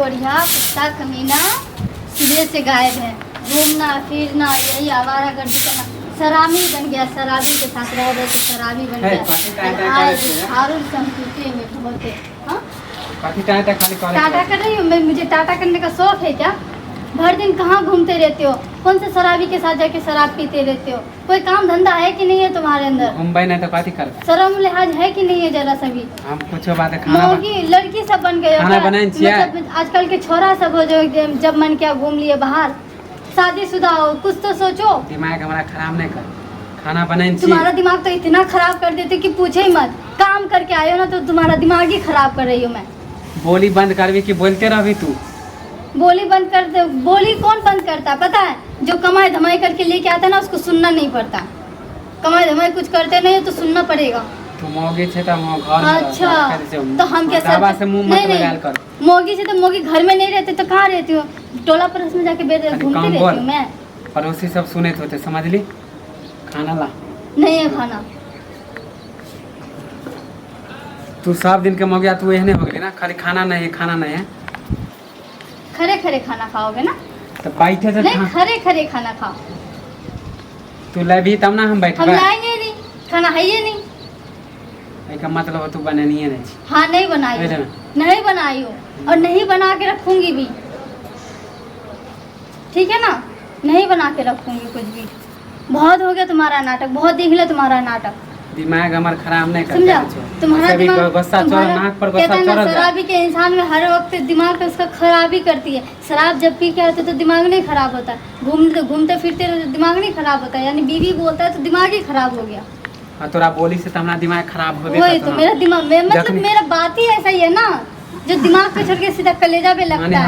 कोढ़िया कुत्ता कमीना सिरे से गायब है। घूमना फिरना यही आवारागर्दी करना, शराबी बन गया। शराबी के साथ रह रहे तो शराबी बन गया। हारून संस्कृति में बहुत है। हाँ टाटा कर रही हूँ। मुझे टाटा करने का शौक है क्या? भर दिन कहाँ घूमते रहते हो? कौन से शराबी के साथ जाके शराब पीते रहते हो? कोई काम धंधा है कि नहीं है तुम्हारे अंदर? मुंबई नहीं तो काती कर शर्म लिहाज है कि नहीं है जरा सा भी? हम कुछ बात है खाना मौगी लड़की सब बन गए हो खाना क्या? बनाए छिए। मतलब आजकल के छोरा सब हो जो जब मन किया घूम लिए बाहर। शादीशुदा हो कुछ तो सोचो। दिमाग हमारा खराब नहीं कर, खाना बनाए तुम्हारा दिमाग तो इतना खराब कर देते कि पूछे ही मत। काम करके आए हो ना तो तुम्हारा दिमाग ही खराब कर रही हूँ मैं। बोली बंद करवी कि बोलते रहबी तू? बोली बंद कर दे। बोली कौन बंद करता पता है? जो कमाई धमाई करके लेके आता है ना उसको सुनना नहीं पड़ता। कमाई धमाई कुछ करते नहीं है तो सुनना पड़ेगा। तो मोगी छे त मो घर में अच्छा तो हम क्या दावा से मुंह मत लगाल कर। मोगी से तो मोगी घर में नहीं रहते तो कहाँ रहती हो? टोला परस में जाके घूमती रहती हूँ मैं। पड़ोसी सब सुने होते समझ ली। खाना ला नहीं है खाना। तू सब दिन के मोगिया तू एहने हो गई ना, खाली खाना नहीं है खाना नहीं है। खरे खरे खाना खाओगे ना? तो बैठे से नहीं खरे खरे खाना खाओ। तू लेबी तब ना हम बैठे। हम लाएंगे नहीं, खाना है ये नहीं। का मतलब तू बनानी है नहीं? हाँ नहीं बनाई, नहीं बनाई हो और नहीं बना के रखूंगी भी। ठीक है ना? नहीं बना के रखूंगी कुछ भी। बहुत हो गया तुम्हारा नाटक, बहुत देख लिया तुम्हारा नाटक। दिमाग हमार खराब नहीं कर। समझा? तुम्हारा दिमाग गुस्सा चढ़ नाक पर गुस्सा चढ़। शराबी के इंसान में हर वक्त दिमाग पे उसका खराबी करती है। शराब जब पी के आते तो दिमाग नहीं खराब होता। घूमते फिरते तो दिमाग नहीं खराब होता। यानी बीवी बोलता है तो दिमाग ही खराब हो गया। हाँ तोरा बोली से तो हमारा दिमाग खराब हो गया। वही तो मेरा दिमाग मतलब मेरा बात ही ऐसा ही है ना जो दिमाग पे छोड़ के सीधा कलेजा पे लगता है।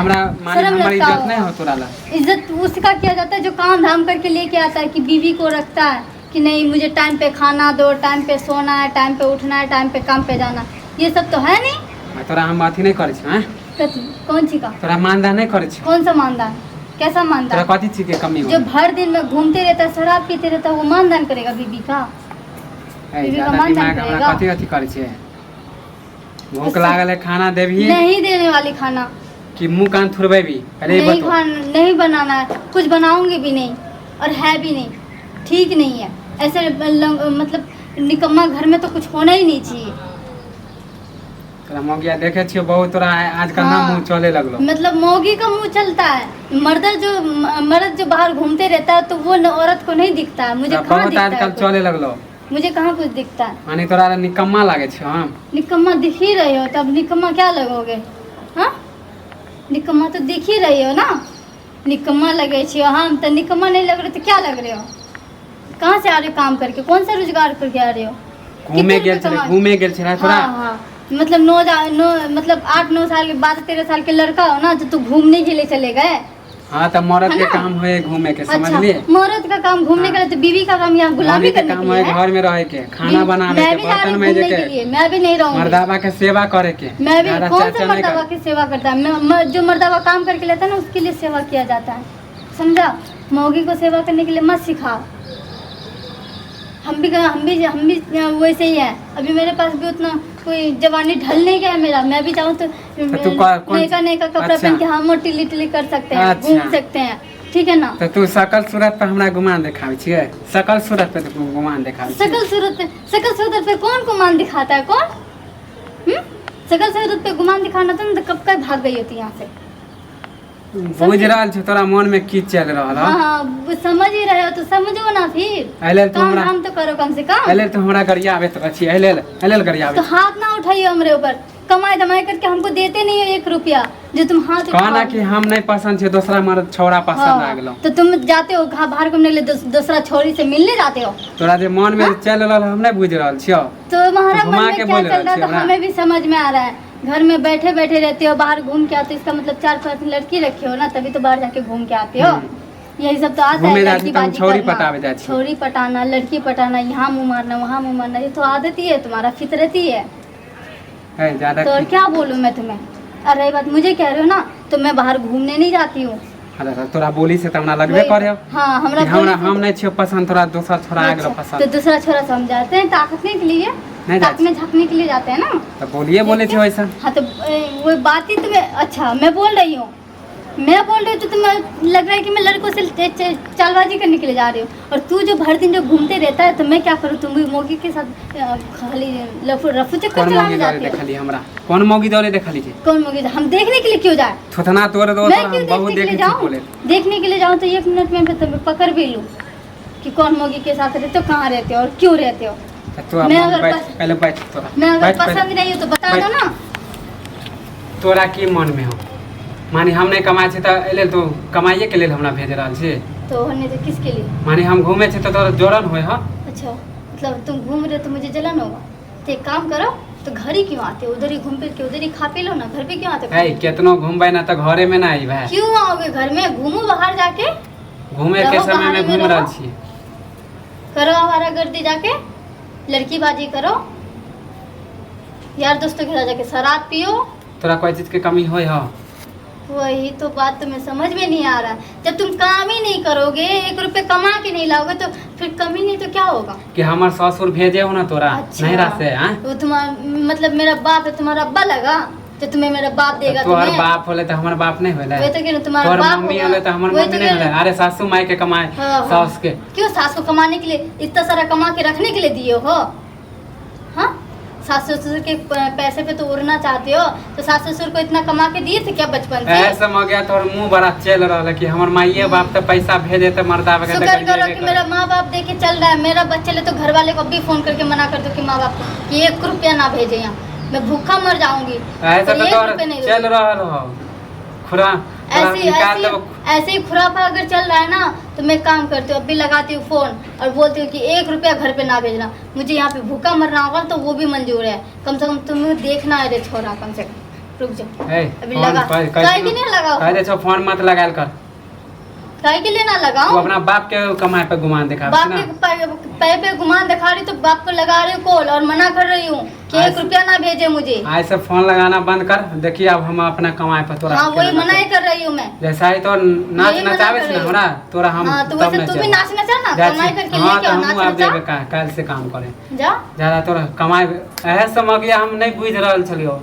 शर्म इज्जत नहीं हो तोरा ला। इज्जत उसका किया जाता है जो काम धाम करके लेके आता है कि बीवी को रखता है कि नहीं मुझे टाइम पे खाना दो, टाइम पे सोना है, टाइम पे उठना है, टाइम पे काम पे जाना। ये सब तो है नहीं। तोरा हम अथी नहीं करे छी। कौन सी का? तोरा मानदान नहीं करे छी। कौन सा मानदान? कैसा मानदान? तोरा कथी चीज के कमी हो? जो भर दिन में घूमते रहता है शराब पीते रहता है वो मानदान करेगा बीबी का? बीबी का मानदान करेगा? कथी कथी करे छी? भूख लागल है खाना देबी? नहीं देने वाली खाना कि मुंह कान थुरबेबी? अरे नहीं खाना नहीं बनाना है। कुछ बनाऊंगी भी नहीं और है भी नहीं। ठीक नहीं है ऐसे मतलब निकम्मा घर में तो कुछ होना ही नहीं चाहिए। तोरा मोगिया देखे छियो बहुत तोरा आजकल ना मुंह चले लगलो। मतलब मोगी का मुंह चलता है। मर्द जो बाहर घूमते रहता है तो वो औरत को नहीं दिखता है। मुझे कहाँ दिखता है? आजकल चले लगलो। मुझे कहाँ कुछ दिखता है? मानी तोरा निकम्मा लागे छियो। हम निकम्मा दिख ही रहे हो तब निकम्मा क्या लगोगे? हाँ निकम्मा तो दिख ही रही हो ना। निकम्मा लगे छियो हम तो निकम्मा नहीं लग रहे तो क्या लग रहे हो? कहाँ से आ रहे हो काम करके? कौन सा रोजगार करके आ रहे हो? घूमे गेल छे थोड़ा। हाँ मतलब 8-9 साल के 12-13 साल के लड़का हो ना तो घूमने के लिए चले गए। हाँ तो मर्द के काम है घूमे के। समझ लिए? मर्द का काम घूमने के लिए तो बीवी का काम यहाँ गुलामी करने के लिए है। घर में रह के खाना बनाने के, बर्तन मांजे के। मैं भी नहीं रहूंगी। मर्दावा के सेवा करे के। मैं भी कौन सा मर्दावा की सेवा करता है? जो मर्दावा काम करके लेता है ना उसके लिए सेवा किया जाता है। समझा? मौगी को सेवा करने के लिए मत सिखाओ। हम भी वैसे ही है। अभी मेरे पास भी उतना कोई जवानी ढल नहीं गया मेरा। मैं भी चाहूँ तो नए का कपड़ा पहन के हम टिली कर सकते हैं। घूम सकते हैं। ठीक है ना? तो तू सकल सूरत पे हमरा गुमान दिखावे छिए? सकल सूरत पे तू गुमान दिखावे? सकल सूरत पे कौन गुमान दिखाता है? कौन? सकल सूरत पे गुमान दिखाना था तो कब भाग गई होती यहाँ से। बुझ रहा छ तोरा मन में की चल रहा है? हाँ समझ ही रहे हो तो समझो ना फिर। काम तो करो कम से कम। तो हमरा गरिया आवे तो अच्छी गरिया आवे तो हाथ ना उठाइए हमरे ऊपर। कमाई धमाई करके हमको देते नहीं हो 1 रुपया जो तुम हाथ कहना कि हम नहीं पसंद छे दूसरा मर्द छोरा पसंद आ गेलो। तो तुम जाते हो बाहर घूमने के लिए दूसरा छोरी से मिलने जाते हो? तोरा जे मन में चल रहल हम नहीं बुझ रहल छियो। तो तुम्हारा मन में क्या चल रहा है तो हमें भी समझ में आ रहा है। घर में बैठे रहते हो, बाहर घूम के आते हो। इसका मतलब 4-5 लड़की रखे हो ना तभी तो बाहर जाके घूम के आते हो। यही सब तो आता है। छोरी पटाना, लड़की पटाना, यहाँ मुँह मारना वहाँ मुँह मारना, ये तो आदत ही है तुम्हारा, फितरत ही है। तो और क्या बोलूँ मैं तुम्हें? और रही बात मुझे कह रहे हो ना तो मैं बाहर घूमने नहीं जाती हूँ। तोरा बोली से हमरा लगबे करे। हाँ हमरा हम नहीं छियो पसंद तोरा दूसरा छोरा आ गेलो पसंद। तो दूसरा छोरा समझाते हैं ताकत नहीं के लिए। नहीं साथ में झपने के लिए जाते हैं ना। तो बोले थे वैसा। हाँ तो वो बात ही तुम्हें, अच्छा मैं बोल रही हूँ तो तुम्हें लग रहा है कि मैं लड़कों से चालबाजी करने के लिए जा रही हूँ। और तू जो भर दिन जो घूमते रहता है तो मैं क्या करूँ, तुम भी मौगी के साथ खाली रफू चक्कर चलाने जाते हो। कौन मौगी दौरे देखा लीजिए? कौन मौगी? हम देखने के लिए क्यों जाए? थोतना तोरे दो मैं क्यों देखने के लिए जाऊँ तो 1 मिनट में तुम्हें पकड़ भी लूँ कि कौन मौगी के साथ रहते हो, कहाँ रहते हो और क्यों रहते हो। मैं अगर पसंद नहीं हो तो बता दो ना। तोरा की मन में हो मानी हम नहीं कमाए छे तो एले तो कमाइए के लिए हमरा भेज रहल छे। तो हमने तो किसके लिए? मानी हम घूमे छे तो तोरा जोरन होय ह। अच्छा मतलब तुम घूम रहे हो तो मुझे जलन होगा। तो एक काम करो, तो घर ही क्यों आते हो? उधर ही घूम फिर के उधर ही खा पी लो ना, घर पे क्यों आते हो? है कितनो घूमबे ना तो घरे में ना आई भाई। क्यों आओगे घर में? घूमो बाहर जाके। घूमे के समय में घूम रहल छी। करो हमारा गर्दी जाके, लड़की बाजी करो, यार दोस्तों के साथ जाके शराब पियो। तोरा कोई चीज के कमी होय ह? वही तो बात तुम्हें समझ में नहीं आ रहा। जब तुम काम ही नहीं करोगे, 1 रुपए कमा के नहीं लाओगे तो फिर कमी नहीं तो क्या होगा? कि हमार ससुर भेजे हो ना तोरा। अच्छा, नहीं रहते हैं। वो तुम्हारा मतलब मेरा बाप है, तुम्हारा अब्बा लगा तो तुम्हें मेरा बाप देगा। तोहर बाप होले तो हमार बाप नहीं होले। वही तो कि तुम्हारा बाप मम्मी होले तो हमार मम्मी नहीं होले। अरे सासू माई के कमाए सास के। क्यों सास को कमाने के लिए इतना सारा कमा के रखने के लिए दिए हो? हाँ, सास ससुर के पैसे पे तो उड़ना चाहते हो, तो सास ससुर को इतना कमा के दिए थे क्या बचपन से? ऐसा हो गया तो मुंह बड़ा चल रहा है कि हमार माईए बाप तो पैसा भेजे तो मर्दा वगैरह। शुक्र करो कि मेरा माँ बाप देके चल रहा है। मेरा बच्चे ले तो घर वाले को भी फोन करके मना कर दो कि माँ बाप को कि 1 रुपया ना भेजे, यहाँ मैं भूखा मर जाऊंगी। ऐसा तो चल रहा हो खुरा ऐसे ही खुराफा अगर चल रहा है ना तो मैं काम करती हूँ, अब भी लगाती हूँ फोन और बोलती हूँ कि 1 रुपया घर पे ना भेजना, मुझे यहाँ पे भूखा मरना होगा तो वो भी मंजूर है। कम से कम तुम्हें देखना है रे छोरा, कम से कम रुक जाओ। अभी लगा काहे के नहीं लगाओ? कह दे फोन मत लगाल कर। काहे के लिए ना लगाओ? तू अपना बाप के कमाए पे गुमान दिखा। बाप के पैर पे गुमान दिखा रही तो बाप को लगा रही हूँ कॉल और मना कर रही हूँ कि 1 रुपया ना भेजे मुझे। आज से फोन लगाना बंद कर। देखिए अब हम अपना कमाए पे तोरा। हाँ वही मना ही कर रही हूँ मैं। जैसा ही तो नाच नचावे ना हमरा तोरा हम। हाँ तो वैसे तू भी नाच नचा ना, कमाई करके लेके आओ, नाच नचा। कल से काम करे जा ज्यादा तोरा कमाए एहे समझ गया। हम नहीं बुझ रहल छलियो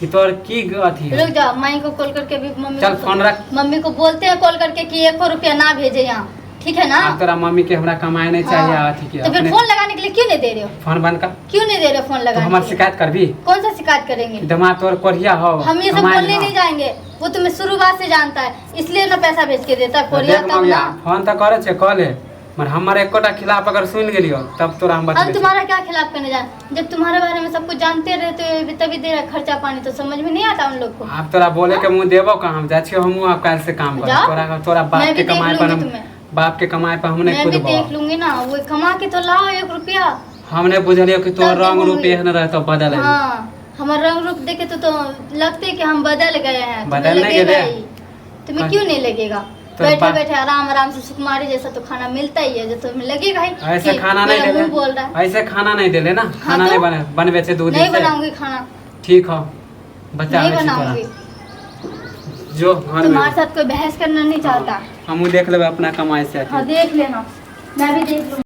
कि तोर की अथी है। रुक जा, माई को कॉल करके भी मम्मी चल फोन रख। मम्मी को बोलते हैं कॉल करके कि 1 रुपया ना भेजे यहाँ, ठीक है ना? तोरा मम्मी के हमरा कमाए नहीं चाहिए अथी के। तो फिर फोन लगाने के लिए क्यों नहीं दे रहे हो? फोन बंद कर। क्यों नहीं दे रहे हो फोन लगाने? हमारी शिकायत कर भी। कौन सा शिकायत करेंगे? दिमाग तोर कोरिया हो। हम ये सब बोलने नहीं जाएंगे, वो तुम्हें शुरुआत से जानता है इसलिए ना पैसा भेज के देता कोरिया तब ना। फोन तो करे छे कॉल है मगर हमारे एकोटा खिलाफ अगर सुन गेलियो तब तोरा हम बता। अब तुम्हारा क्या खिलाफ करने जाए? जब तुम्हारे बारे में सब कुछ जानते रहते हो तभी दे रहा खर्चा पानी तो समझ में नहीं आता उन लोग को। आप तोरा बोले के मुंह देबो का हम जा छियो हम आप काल से काम कर। तोरा बाप के कमाए पर बाप के कमाए पर हमने खुद मैं भी देख लूंगी ना, वो कमा के तो लाओ 1 रुपया। हमने बुझलियो कि तोर रंग रूप एहन रहतो बदल है। हां हमारा रंग रूप देखे तो लगते कि हम बदल गए हैं। बदल नहीं गए। तुम्हें क्यों नहीं लगेगा? बैठे बैठे आराम से सुकुमारी जैसा तो खाना मिलता ही है जो तुम्हें लगेगा ही। ऐसे खाना नहीं दे बोल रहा है। ऐसे खाना नहीं दे लेना। खाना नहीं बनवे से दूध नहीं बनाऊंगी खाना। ठीक हो बच्चा नहीं बनाऊंगी। जो घर तुम्हारे साथ कोई बहस करना नहीं चाहता। हम देख लेबे अपना कमाई से। हाँ देख लेना, मैं भी देख लूंगी।